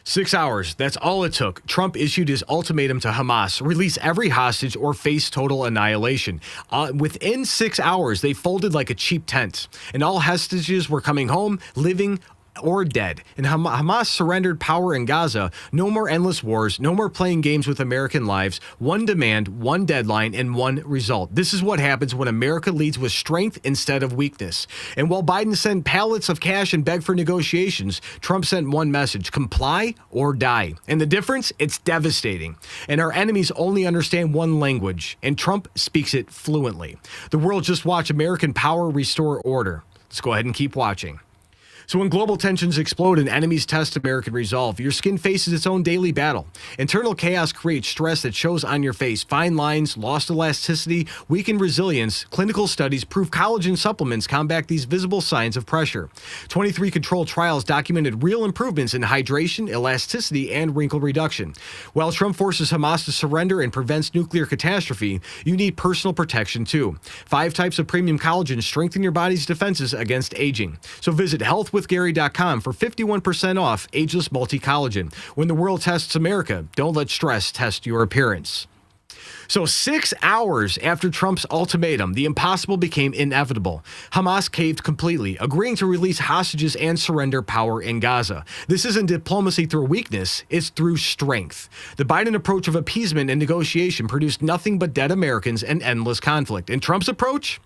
6 hours, that's all it took. Trump issued his ultimatum to Hamas: release every hostage or face total annihilation. Within 6 hours, they folded like a cheap tent, and all hostages were coming home, living or dead. And Hamas surrendered power in Gaza. No more endless wars, no more playing games with American lives. One demand, one deadline, and one result. This is what happens when America leads with strength instead of weakness. And while Biden sent pallets of cash and begged for negotiations, Trump sent one message: comply or die. And the difference? It's devastating. And our enemies only understand one language, and Trump speaks it fluently. The world just watched American power restore order. Let's go ahead and keep watching. So when global tensions explode and enemies test American resolve, your skin faces its own daily battle. Internal chaos creates stress that shows on your face. Fine lines, lost elasticity, weakened resilience. Clinical studies prove collagen supplements combat these visible signs of pressure. 23 controlled trials documented real improvements in hydration, elasticity, and wrinkle reduction. While Trump forces Hamas to surrender and prevents nuclear catastrophe, you need personal protection too. 5 types of premium collagen strengthen your body's defenses against aging. So visit healthwithgary.com for 51% off Ageless Multi-Collagen. When the world tests America, don't let stress test your appearance. So 6 hours after Trump's ultimatum, the impossible became inevitable. Hamas caved completely, agreeing to release hostages and surrender power in Gaza. This isn't diplomacy through weakness, it's through strength. The Biden approach of appeasement and negotiation produced nothing but dead Americans and endless conflict. And Trump's approach?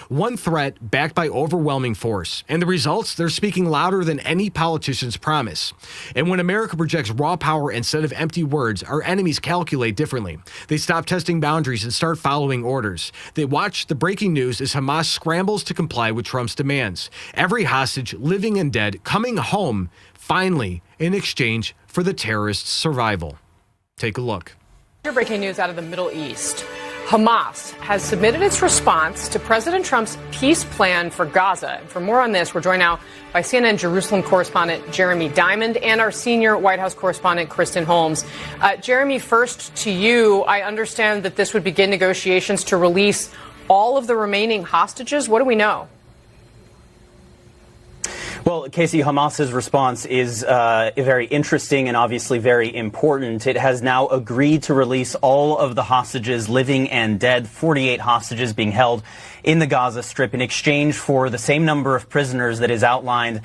One threat backed by overwhelming force. And the results? They're speaking louder than any politician's promise. And when America projects raw power instead of empty words, our enemies calculate differently. They stop testing boundaries and start following orders. They watch the breaking news as Hamas scrambles to comply with Trump's demands. Every hostage, living and dead, coming home, finally, in exchange for the terrorists' survival. Take a look. Breaking news out of the Middle East. Hamas has submitted its response to President Trump's peace plan for Gaza. And for more on this, we're joined now by CNN Jerusalem correspondent Jeremy Diamond and our senior White House correspondent Kristen Holmes. Jeremy, first to you. I understand that this would begin negotiations to release all of the remaining hostages. What do we know? Well, Casey, Hamas's response is very interesting and obviously very important. It has now agreed to release all of the hostages, living and dead, 48 hostages being held in the Gaza Strip in exchange for the same number of prisoners that is outlined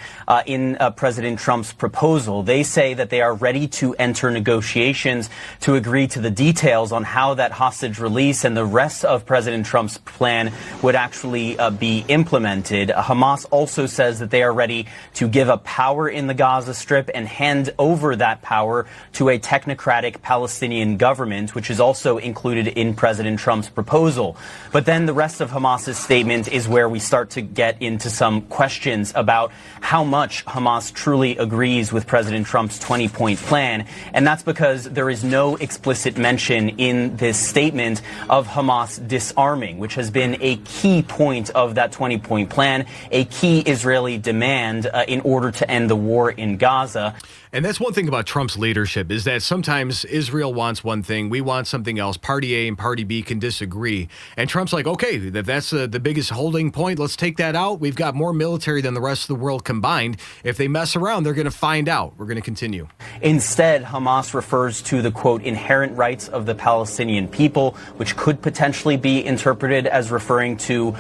in President Trump's proposal. They say that they are ready to enter negotiations to agree to the details on how that hostage release and the rest of President Trump's plan would actually be implemented. Hamas also says that they are ready to give up power in the Gaza Strip and hand over that power to a technocratic Palestinian government, which is also included in President Trump's proposal. But then the rest of Hamas's statement is where we start to get into some questions about how much Hamas truly agrees with President Trump's 20-point plan. And that's because there is no explicit mention in this statement of Hamas disarming, which has been a key point of that 20-point plan, a key Israeli demand in order to end the war in Gaza. And that's one thing about Trump's leadership, is that sometimes Israel wants one thing, we want something else. Party A and Party B can disagree. And Trump's like, okay, if that's the biggest holding point, let's take that out. We've got more military than the rest of the world combined. If they mess around, they're going to find out. We're going to continue. Instead, Hamas refers to the, quote, inherent rights of the Palestinian people, which could potentially be interpreted as referring to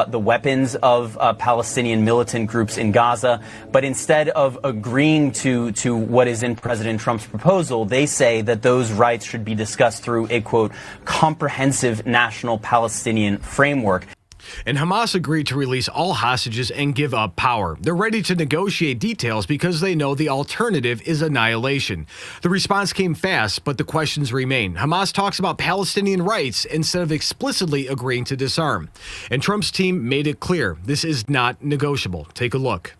the weapons of Palestinian militant groups in Gaza. But instead of agreeing to what is in President Trump's proposal, they say that those rights should be discussed through a, quote, comprehensive national Palestinian framework. And Hamas agreed to release all hostages and give up power. They're ready to negotiate details because they know the alternative is annihilation. The response came fast, but the questions remain. Hamas talks about Palestinian rights instead of explicitly agreeing to disarm. And Trump's team made it clear this is not negotiable. Take a look.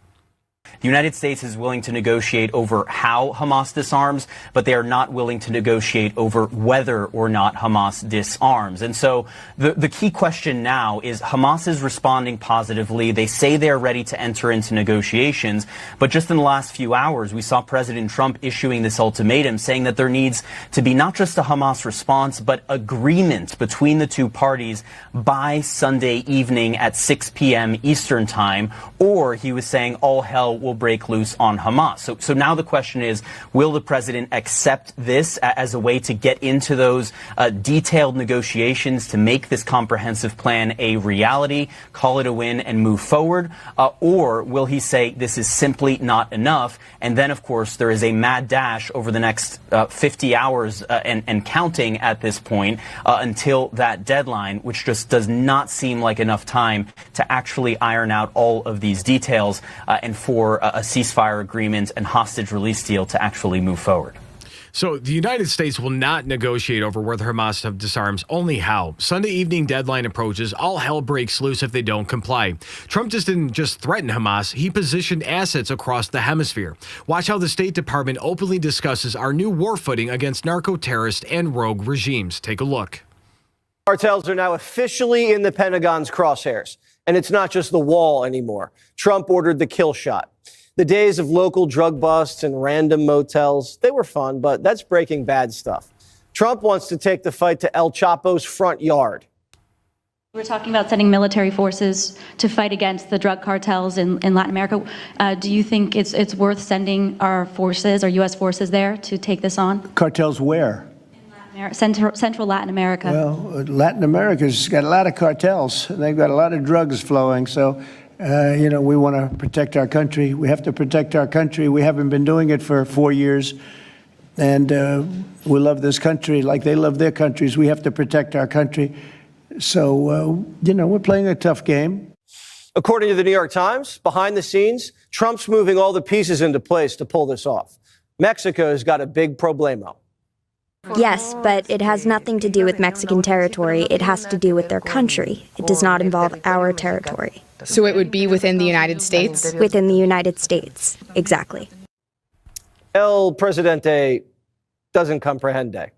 The United States is willing to negotiate over how Hamas disarms, but they are not willing to negotiate over whether or not Hamas disarms. And so the key question now is Hamas is responding positively. They say they're ready to enter into negotiations. But just in the last few hours, we saw President Trump issuing this ultimatum saying that there needs to be not just a Hamas response, but agreement between the two parties by Sunday evening at 6 p.m. Eastern time. Or he was saying all hell will break loose on Hamas. So now the question is, will the president accept this as a way to get into those detailed negotiations to make this comprehensive plan a reality, call it a win, and move forward? Or will he say this is simply not enough? And then, of course, there is a mad dash over the next 50 hours and counting at this point until that deadline, which just does not seem like enough time to actually iron out all of these details and for a ceasefire agreement and hostage release deal to actually move forward. So the United States will not negotiate over whether Hamas disarms, only how. Sunday evening deadline approaches, all hell breaks loose if they don't comply. Trump didn't just threaten Hamas, he positioned assets across the hemisphere. Watch how the State Department openly discusses our new war footing against narco-terrorist and rogue regimes. Take a look. Cartels are now officially in the Pentagon's crosshairs. And it's not just the wall anymore. Trump ordered the kill shot. The days of local drug busts and random motels, they were fun, but that's Breaking Bad stuff. Trump wants to take the fight to El Chapo's front yard. We're talking about sending military forces to fight against the drug cartels in Latin America. Do you think it's worth sending our forces, our U.S. forces there to take this on? Cartels where? Central Latin America. Well, Latin America's got a lot of cartels. They've got a lot of drugs flowing. So, we want to protect our country. We have to protect our country. We haven't been doing it for 4 years. And we love this country like they love their countries. We have to protect our country. So, we're playing a tough game. According to the New York Times, behind the scenes, Trump's moving all the pieces into place to pull this off. Mexico's got a big problemo. Yes, but it has nothing to do with Mexican territory. It has to do with their country. It does not involve our territory. So it would be within the United States? Within the United States, exactly. El Presidente doesn't comprehende.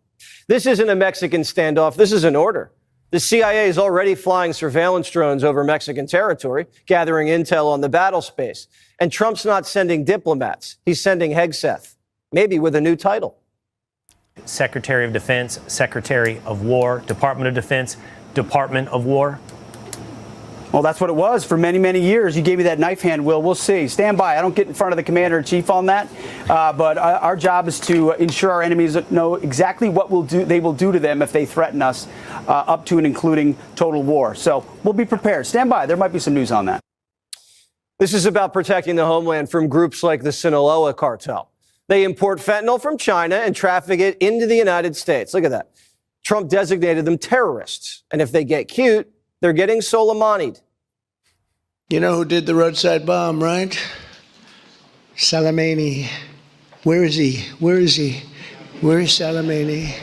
This isn't a Mexican standoff. This is an order. The CIA is already flying surveillance drones over Mexican territory, gathering intel on the battle space. And Trump's not sending diplomats. He's sending Hegseth, maybe with a new title. Secretary of Defense, Secretary of War, Department of Defense, Department of War. Well, that's what it was for many, many years. You gave me that knife hand, Will. We'll see. Stand by. I don't get in front of the commander-in-chief on that. But our job is to ensure our enemies know exactly what they will do to them if they threaten us, up to and including total war. So we'll be prepared. Stand by. There might be some news on that. This is about protecting the homeland from groups like the Sinaloa cartel. They import fentanyl from China and traffic it into the United States. Look at that. Trump designated them terrorists. And if they get cute, they're getting Soleimani'd. You know who did the roadside bomb, right? Soleimani. Where is he? Where is he? Where is Soleimani?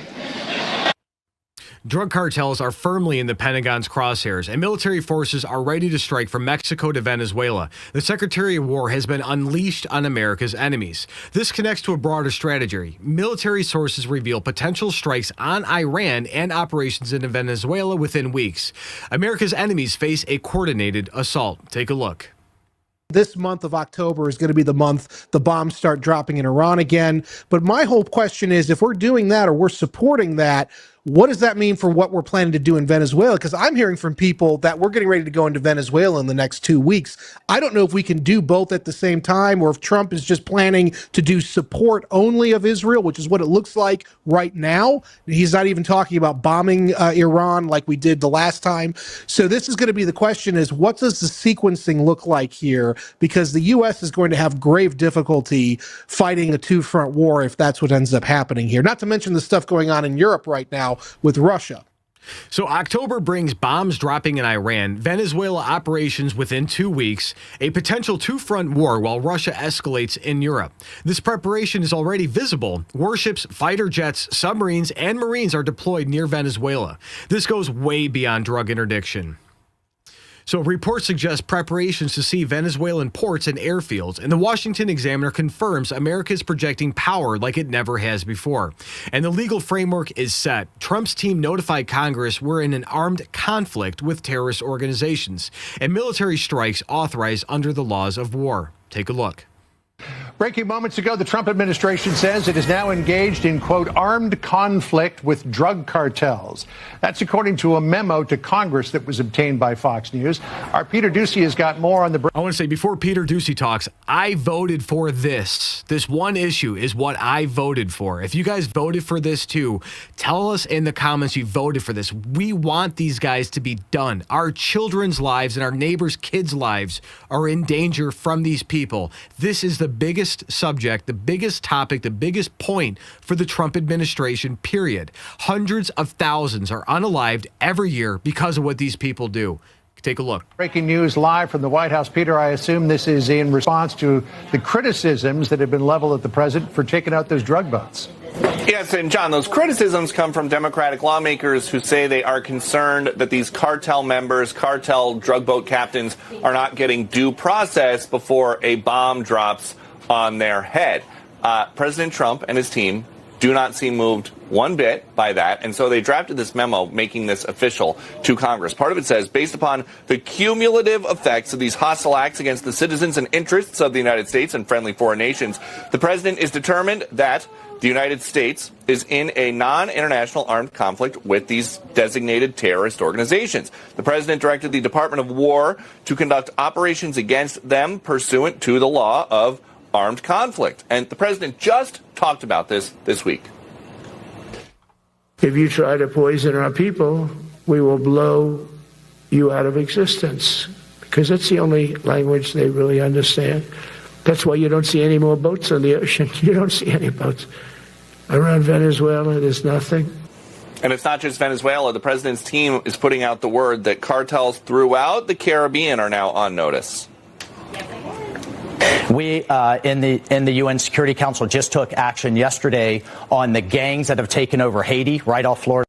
Drug cartels are firmly in the Pentagon's crosshairs, and military forces are ready to strike from Mexico to Venezuela. The Secretary of War has been unleashed on America's enemies. This connects to a broader strategy. Military sources reveal potential strikes on Iran and operations in Venezuela within weeks. America's enemies face a coordinated assault. Take a look. This month of October is going to be the month the bombs start dropping in Iran again. But my whole question is, if we're doing that or we're supporting that, what does that mean for what we're planning to do in Venezuela? Because I'm hearing from people that we're getting ready to go into Venezuela in the next 2 weeks. I don't know if we can do both at the same time, or if Trump is just planning to do support only of Israel, which is what it looks like right now. He's not even talking about bombing Iran like we did the last time. So this is going to be the question is, what does the sequencing look like here? Because the U.S. is going to have grave difficulty fighting a two-front war if that's what ends up happening here. Not to mention the stuff going on in Europe right now with Russia. So October brings bombs dropping in Iran, Venezuela operations within 2 weeks, a potential two-front war while Russia escalates in Europe. This preparation is already visible. Warships, fighter jets, submarines, and Marines are deployed near Venezuela. This goes way beyond drug interdiction. So reports suggest preparations to see Venezuelan ports and airfields, and the Washington Examiner confirms America is projecting power like it never has before. And the legal framework is set. Trump's team notified Congress we're in an armed conflict with terrorist organizations and military strikes authorized under the laws of war. Take a look. Breaking moments ago, the Trump administration says it is now engaged in, quote, armed conflict with drug cartels. That's according to a memo to Congress that was obtained by Fox News. Our Peter Ducey has got more on the... I want to say, before Peter Ducey talks, I voted for this. This one issue is what I voted for. If you guys voted for this too, tell us in the comments you voted for this. We want these guys to be done. Our children's lives and our neighbors' kids' lives are in danger from these people. This is the biggest subject, the biggest topic, the biggest point for the Trump administration, period. Hundreds of thousands are unalived every year because of what these people do. Take a look. Breaking news live from the White House. Peter, I assume this is in response to the criticisms that have been leveled at the president for taking out those drug boats. Yes, and John, those criticisms come from Democratic lawmakers who say they are concerned that these cartel members, cartel drug boat captains, are not getting due process before a bomb drops on their head. President Trump and his team do not seem moved one bit by that, and so they drafted this memo making this official to Congress. Part of it says, based upon the cumulative effects of these hostile acts against the citizens and interests of the United States and friendly foreign nations, the president is determined that the United States is in a non-international armed conflict with these designated terrorist organizations. The president directed the Department of War to conduct operations against them pursuant to the law of armed conflict. And the president just talked about this week. If you try to poison our people, we will blow you out of existence, because that's the only language they really understand. That's why you don't see any more boats on the ocean. You don't see any boats. Around Venezuela, there's nothing. And it's not just Venezuela. The president's team is putting out the word that cartels throughout the Caribbean are now on notice. We in the UN Security Council just took action yesterday on the gangs that have taken over Haiti, right off Florida.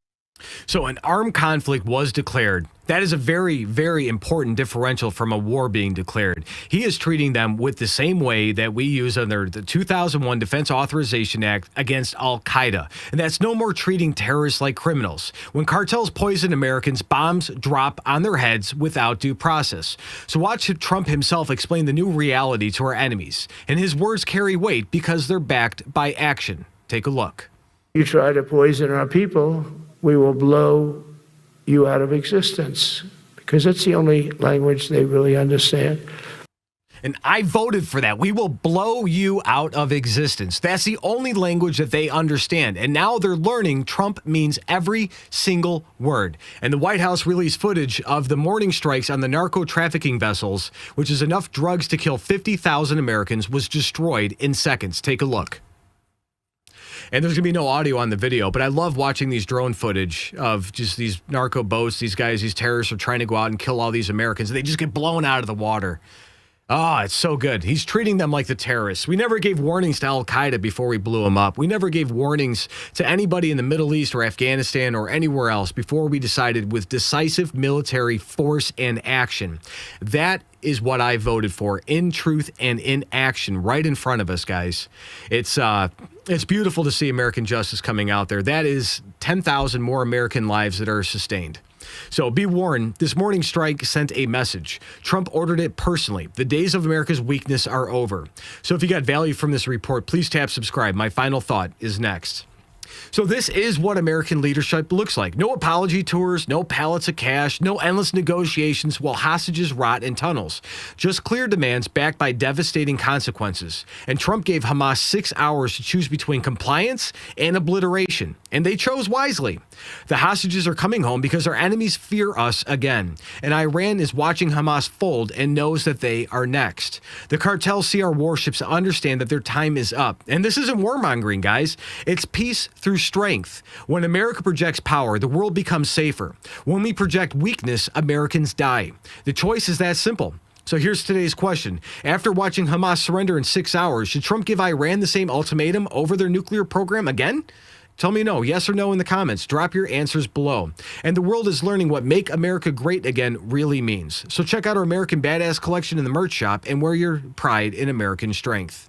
So an armed conflict was declared. That is a very, very important differential from a war being declared. He is treating them with the same way that we use under the 2001 Defense Authorization Act against al-Qaeda. And that's no more treating terrorists like criminals. When cartels poison Americans, bombs drop on their heads without due process. So watch Trump himself explain the new reality to our enemies. And his words carry weight because they're backed by action. Take a look. You try to poison our people, we will blow you out of existence, because that's the only language they really understand. And I voted for that. We will blow you out of existence. That's the only language that they understand. And now they're learning Trump means every single word. And the White House released footage of the morning strikes on the narco trafficking vessels, which is enough drugs to kill 50,000 Americans, was destroyed in seconds. Take a look. And there's going to be no audio on the video, but I love watching these drone footage of just these narco boats. These guys, these terrorists are trying to go out and kill all these Americans. And they just get blown out of the water. Oh, it's so good. He's treating them like the terrorists. We never gave warnings to al-Qaeda before we blew them up. We never gave warnings to anybody in the Middle East or Afghanistan or anywhere else before we decided with decisive military force and action. That is what I voted for, in truth and in action, right in front of us, guys. It's beautiful to see American justice coming out there. That is 10,000 more American lives that are sustained. So be warned, this morning strike sent a message. Trump ordered it personally. The days of America's weakness are over. So if you got value from this report, please tap subscribe. My final thought is next. So this is what American leadership looks like. No apology tours, no pallets of cash, no endless negotiations while hostages rot in tunnels. Just clear demands backed by devastating consequences. And Trump gave Hamas 6 hours to choose between compliance and obliteration. And they chose wisely. The hostages are coming home because our enemies fear us again. And Iran is watching Hamas fold and knows that they are next. The cartels see our warships and understand that their time is up. And this isn't warmongering, guys. It's peace through strength. When America projects power, the world becomes safer. When we project weakness, Americans die. The choice is that simple. So here's today's question. After watching Hamas surrender in 6 hours, should Trump give Iran the same ultimatum over their nuclear program again? Tell me no, yes or no in the comments. Drop your answers below. And the world is learning what Make America Great Again really means. So check out our American Badass collection in the merch shop and wear your pride in American strength.